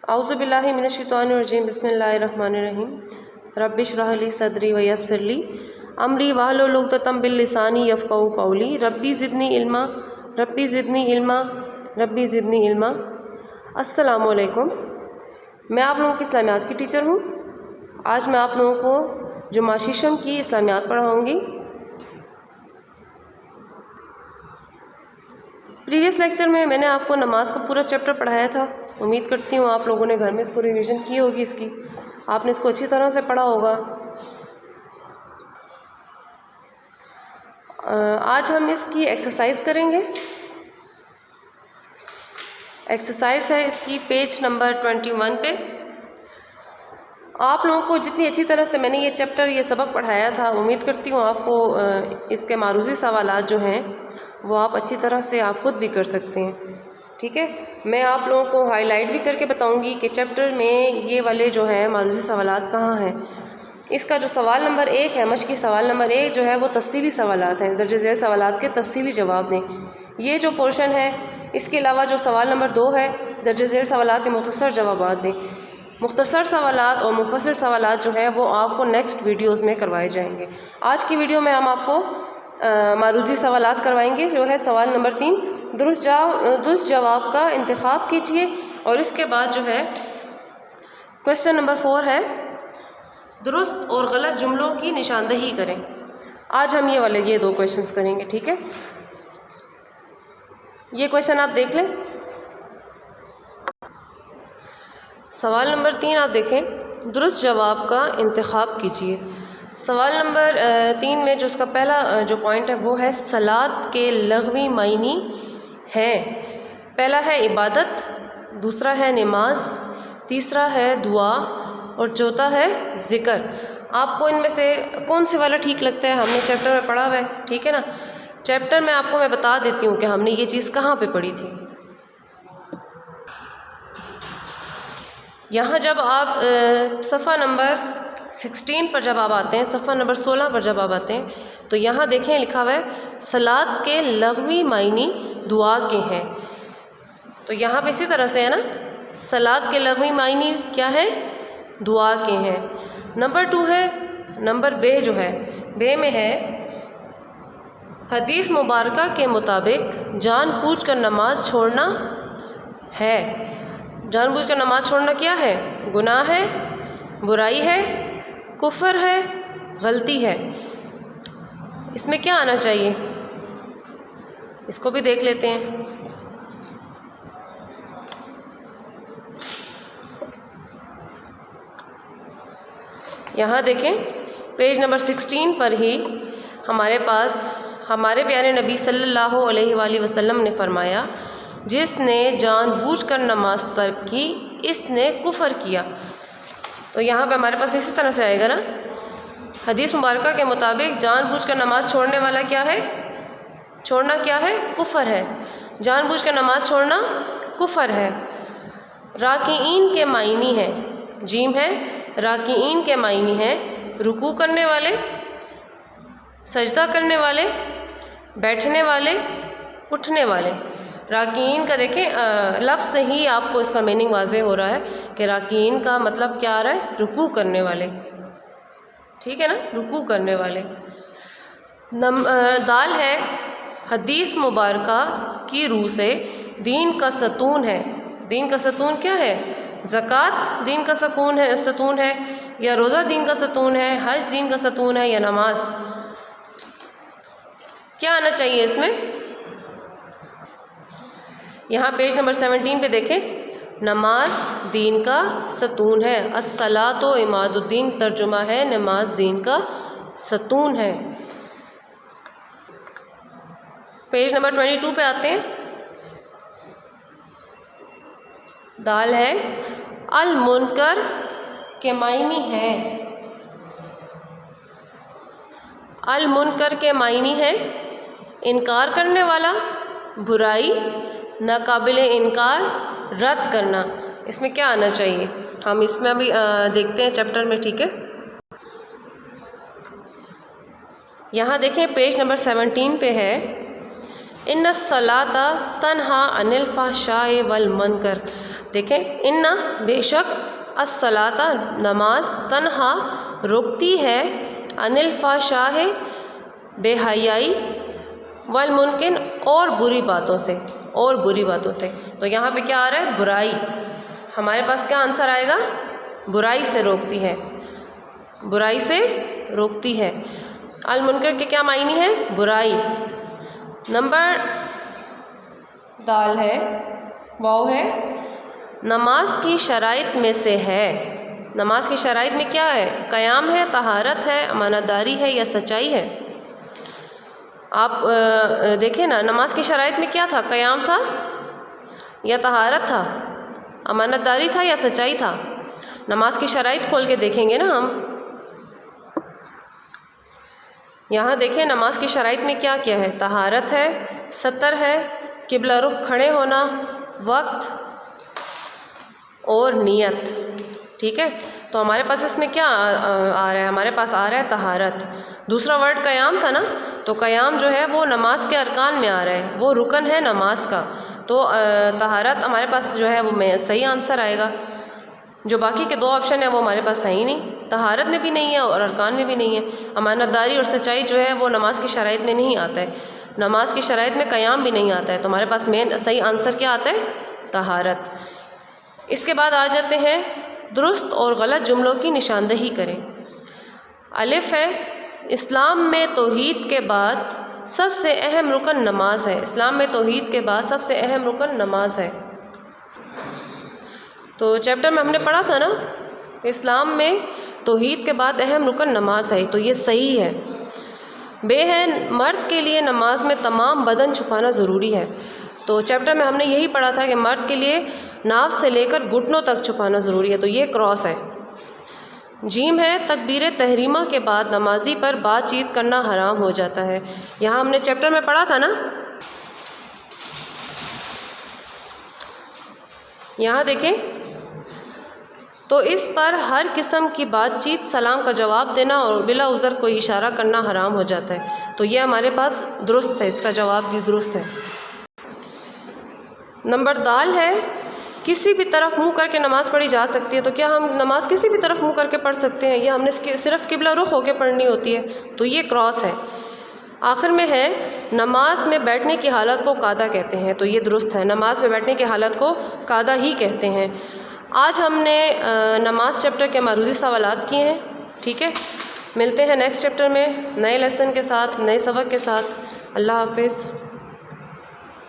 औज़ु बिल्लाहि मिनश्शैतानिर्रजीम बिस्मिल्लाहिर्रहमानिर्रहीम रब्बिश रह ली सदरी व यस्सिर ली अमरी वाहलुल उक़दतम बिल लिसानी यफ़क़हू क़ौली रब्बी ज़िदनी इल्मा रब्बी ज़िदनी इल्मा रब्बी ज़िदनी इल्मा। अस्सलामु अलैकुम। मैं आप लोगों की इस्लामियात की टीचर हूँ। आज मैं आप लोगों को जुमा शीशम की इस्लामियात पढ़ाऊँगी। प्रीवियस लेक्चर में मैंने आपको नमाज का पूरा चैप्टर पढ़ाया था। उम्मीद करती हूँ आप लोगों ने घर में इसको रिवीजन की होगी, इसकी आपने इसको अच्छी तरह से पढ़ा होगा। आज हम इसकी एक्सरसाइज करेंगे। एक्सरसाइज है इसकी पेज नंबर 21 पे। आप लोगों को जितनी अच्छी तरह से मैंने ये चैप्टर ये सबक पढ़ाया था, उम्मीद करती हूँ आपको इसके मारूज़ी सवालात जो हैं वो आप अच्छी तरह से आप खुद भी कर सकते हैं। ठीक है, मैं आप लोगों को हाईलाइट भी करके बताऊंगी कि चैप्टर में ये वाले जो हैं मारूज़ी सवालात कहाँ हैं। इसका जो सवाल नंबर 1 है, मश्क़ी सवाल नंबर 1 जो है वो तफसीली सवालात हैं, दर्ज झेल सवालात के तफसीली जवाब दें। ये जो पोर्शन है, इसके अलावा जो सवाल नंबर 2 है, दर्ज झेल सवालात के मुख्तसर जवाबात दें। मुख्तसर सवालात और मुफस्सल सवालात जो है वो आपको नेक्स्ट वीडियोज़ में करवाए जाएंगे। आज की वीडियो में हम आपको मारूज़ी सवालात करवाएंगे। जो है सवाल नंबर 3, दुरुस्त जवाब का इंतखाब कीजिए, और इसके बाद जो है क्वेश्चन नंबर 4 है दुरुस्त और गलत जुमलों की निशानदही करें। आज हम ये 2 क्वेश्चंस करेंगे। ठीक है, ये क्वेश्चन आप देख लें। सवाल नंबर 3 आप देखें, दुरुस्त जवाब का इंतखाब कीजिए। सवाल नंबर 3 में जो उसका पहला जो पॉइंट है वो है सलात के लग़वी मायनी है। पहला है इबादत, दूसरा है नमाज, तीसरा है दुआ और चौथा है ज़िक्र। आपको इनमें से कौन से वाला ठीक लगता है? हमने चैप्टर में पढ़ा हुआ है, ठीक है ना। चैप्टर में आपको मैं बता देती हूँ कि हमने ये चीज़ कहाँ पे पढ़ी थी। यहाँ जब आप सफ़ा नंबर 16 पर जब आप आते हैं, सफ़ा नंबर 16 पर जब आप आते हैं, तो यहाँ देखें लिखा हुआ है सलात के लग़वी मायनी दुआ के हैं। तो यहाँ पे इसी तरह से है ना, सलात के लग़वी मायनी क्या है? दुआ के हैं। नंबर 2 है, नंबर बे जो है, बे में है हदीस मुबारका के मुताबिक जानबूझ कर नमाज छोड़ना है। जानबूझ कर नमाज छोड़ना क्या है? गुनाह है, बुराई है, कुफ्र है, गलती है। इसमें क्या आना चाहिए? इसको भी देख लेते हैं। यहाँ देखें पेज नंबर 16 पर ही हमारे पास हमारे प्यारे नबी सल्लल्लाहु अलैहि वसल्लम ने फरमाया, जिसने जानबूझकर नमाज तर्क की इसने कुफ्र किया। तो यहाँ पे हमारे पास इसी तरह से आएगा ना, हदीस मुबारका के मुताबिक जानबूझकर नमाज छोड़ने वाला क्या है? छोड़ना क्या है? कुफ्र है। जानबूझकर नमाज छोड़ना कुफ्र है। राकीईन के मायनी है, जीम है, राकीईन के मायनी है रुकू करने वाले, सजदा करने वाले, बैठने वाले, उठने वाले। राकीईन का देखें लफ्ज़ से ही आपको इसका मीनिंग वाज़ेह हो रहा है कि राकीईन का मतलब क्या आ रहा है? रुकू करने वाले, ठीक है ना, रुकू करने वाले। दाल है हदीस मुबारका की रूह से दीन का सतून है। दीन का सतून क्या है? ज़कात दीन का सतून है, या रोज़ा दीन का सतून है, हज दीन का सतून है, या नमाज। क्या आना चाहिए इसमें? यहाँ पेज नंबर 17 पे देखें, नमाज दीन का सतून है। अस्सलातो इमादुद्दीन, तर्जुमा है नमाज दीन का सतून है। पेज नंबर 22 पे आते हैं। दाल है अल मुनकर के मायनी है। अल मुनकर के मायनी है इनकार करने वाला, बुराई, नाकाबिले इनकार, रद्द करना। इसमें क्या आना चाहिए? हम इसमें अभी देखते हैं चैप्टर में, ठीक है। यहाँ देखें पेज नंबर 17 पे है, इन्नस सलाता तन्हा अनिल फ़हशाए वल मुनकर। دیکھیں اِنّا بے شک الصلاۃ نماز تنہا روکتی ہے عن الفحشاء بے حیائی والمنکر اور بری باتوں سے تو یہاں پہ کیا آ رہا ہے؟ برائی. ہمارے پاس کیا آنسر آئے گا؟ برائی سے روکتی ہے، برائی سے روکتی ہے. المنکر کے کیا معنی ہے؟ برائی. نمبر دال ہے، واو ہے، نماز کی شرائط میں سے ہے. نماز کی شرائط میں کیا ہے؟ قیام ہے، طہارت ہے، امانت داری ہے یا سچائی ہے؟ آپ دیکھیں نا، نماز کی شرائط میں کیا تھا؟ قیام تھا یا طہارت تھا؟ امانت داری تھا یا سچائی تھا؟ نماز کی شرائط کھول کے دیکھیں گے نا ہم. یہاں دیکھیں نماز کی شرائط میں کیا کیا ہے؟ طہارت ہے، ستر ہے، قبلہ رخ کھڑے ہونا، وقت اور نیت. ٹھیک ہے، تو ہمارے پاس اس میں کیا آ رہا ہے؟ ہمارے پاس آ رہا ہے طہارت. دوسرا ورڈ قیام تھا نا، تو قیام جو ہے وہ نماز کے ارکان میں آ رہا ہے، وہ رکن ہے نماز کا. تو طہارت ہمارے پاس جو ہے وہ صحیح آنسر آئے گا. جو باقی کے دو آپشن ہیں وہ ہمارے پاس ہے ہی نہیں، طہارت میں بھی نہیں ہے اور ارکان میں بھی نہیں ہے. امانت داری اور سچائی جو ہے وہ نماز کی شرائط میں نہیں آتا ہے، نماز کی شرائط میں قیام بھی نہیں آتا ہے. تو ہمارے پاس مین صحیح آنسر کیا آتا ہے؟ طہارت. اس کے بعد آ جاتے ہیں درست اور غلط جملوں کی نشاندہی کریں. الف ہے، اسلام میں توحید کے بعد سب سے اہم رکن نماز ہے. اسلام میں توحید کے بعد سب سے اہم رکن نماز ہے. تو چیپٹر میں ہم نے پڑھا تھا نا، اسلام میں توحید کے بعد اہم رکن نماز ہے، تو یہ صحیح ہے. بے ہے، مرد کے لیے نماز میں تمام بدن چھپانا ضروری ہے. تو چیپٹر میں ہم نے یہی پڑھا تھا کہ مرد کے لیے ناف سے لے کر گھٹنوں تک چھپانا ضروری ہے، تو یہ کراس ہے. جیم ہے، تکبیر تحریمہ کے بعد نمازی پر بات چیت کرنا حرام ہو جاتا ہے. یہاں ہم نے چیپٹر میں پڑھا تھا نا، یہاں دیکھیں تو اس پر ہر قسم کی بات چیت، سلام کا جواب دینا اور بلا عذر کوئی اشارہ کرنا حرام ہو جاتا ہے. تو یہ ہمارے پاس درست ہے، اس کا جواب بھی درست ہے. نمبر دال ہے، کسی بھی طرف منہ کر کے نماز پڑھی جا سکتی ہے. تو کیا ہم نماز کسی بھی طرف منہ کر کے پڑھ سکتے ہیں یا ہم نے صرف قبلہ رخ ہو کے پڑھنی ہوتی ہے؟ تو یہ کراس ہے. آخر میں ہے، نماز میں بیٹھنے کی حالت کو قعدہ کہتے ہیں. تو یہ درست ہے، نماز میں بیٹھنے کی حالت کو قعدہ ہی کہتے ہیں. آج ہم نے نماز چیپٹر کے معروضی سوالات کیے ہیں. ٹھیک ہے، ملتے ہیں نیکسٹ چیپٹر میں نئے لیسن کے ساتھ، نئے سبق کے ساتھ. اللہ حافظ.